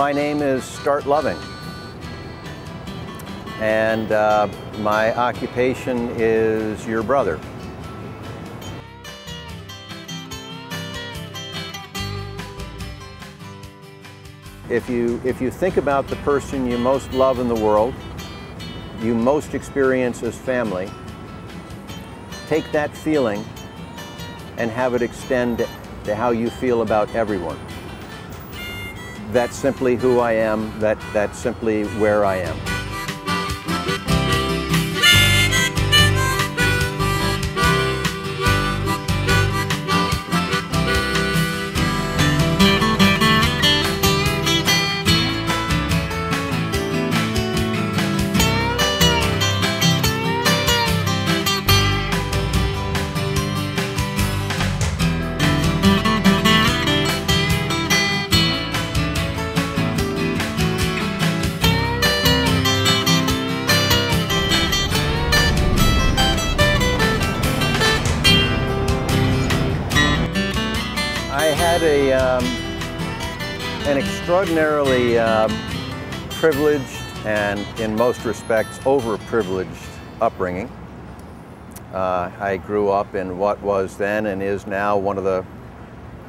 My name is Start Loving, and my occupation is your brother. If you think about the person you most love in the world, you most experience as family, take that feeling and have it extend to how you feel about everyone. That's simply who I am, that's simply where I am. I had an extraordinarily privileged and, in most respects, overprivileged upbringing. I grew up in what was then and is now one of the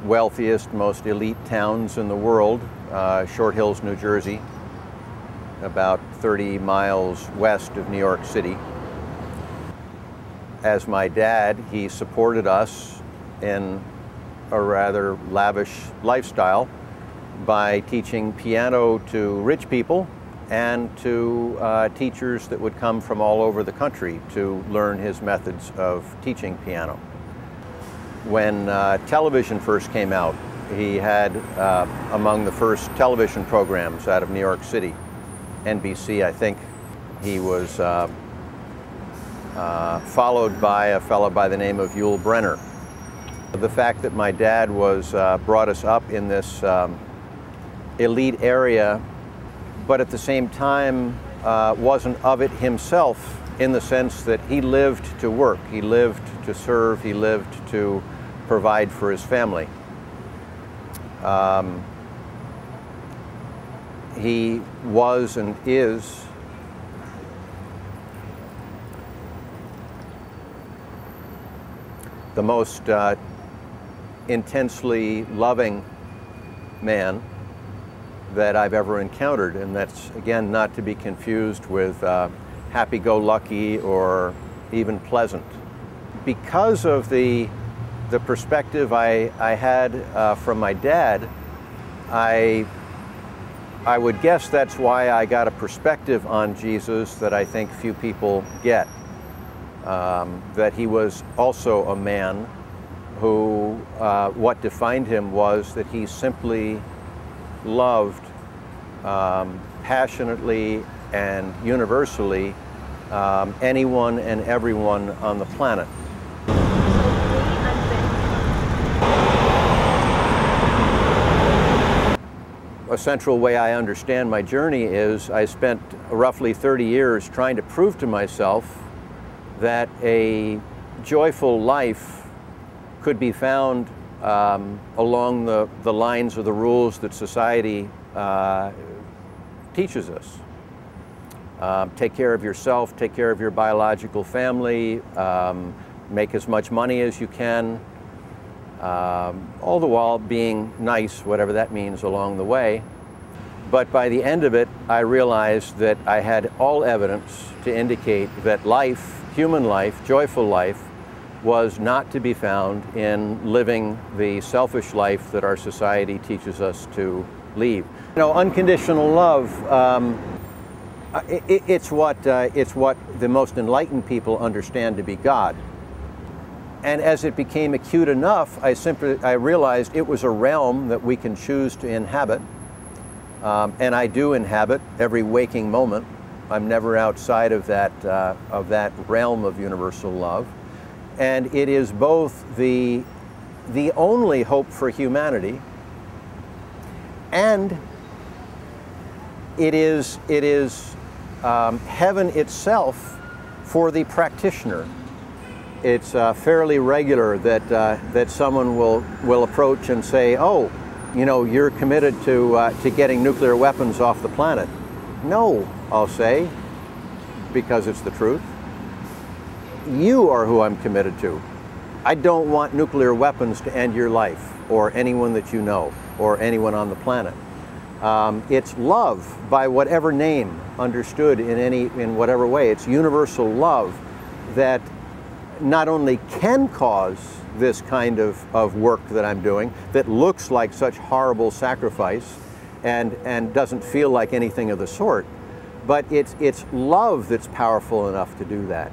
wealthiest, most elite towns in the world, Short Hills, New Jersey, about 30 miles west of New York City. As my dad, he supported us in a rather lavish lifestyle by teaching piano to rich people and to teachers that would come from all over the country to learn his methods of teaching piano. When television first came out, he had among the first television programs out of New York City, NBC, I think. He was followed by a fellow by the name of Yul Brynner. The fact that my dad brought us up in this elite area, but at the same time wasn't of it himself, in the sense that he lived to work, he lived to serve, he lived to provide for his family. He was and is the most intensely loving man that I've ever encountered, and that's, again, not to be confused with happy-go-lucky or even pleasant. Because of the perspective I had from my dad, I would guess that's why I got a perspective on Jesus that I think few people get. That he was also a man who, what defined him was that he simply loved passionately and universally anyone and everyone on the planet. A central way I understand my journey is I spent roughly 30 years trying to prove to myself that a joyful life could be found along the lines of the rules that society teaches us. Take care of yourself, take care of your biological family, make as much money as you can, all the while being nice, whatever that means along the way. But by the end of it, I realized that I had all evidence to indicate that life, human life, joyful life, was not to be found in living the selfish life that our society teaches us to lead. You know, unconditional love, it's what the most enlightened people understand to be God. And as it became acute enough, I realized it was a realm that we can choose to inhabit. And I do inhabit every waking moment. I'm never outside of that realm of universal love. And it is both the only hope for humanity, and it is heaven itself for the practitioner. It's fairly regular that someone will approach and say, "Oh, you know, you're committed to getting nuclear weapons off the planet. No, I'll say, because it's the truth. You are who I'm committed to. I don't want nuclear weapons to end your life, or anyone that you know, or anyone on the planet. It's love by whatever name, understood in whatever way. It's universal love that not only can cause this kind of work that I'm doing that looks like such horrible sacrifice and doesn't feel like anything of the sort, but it's love that's powerful enough to do that.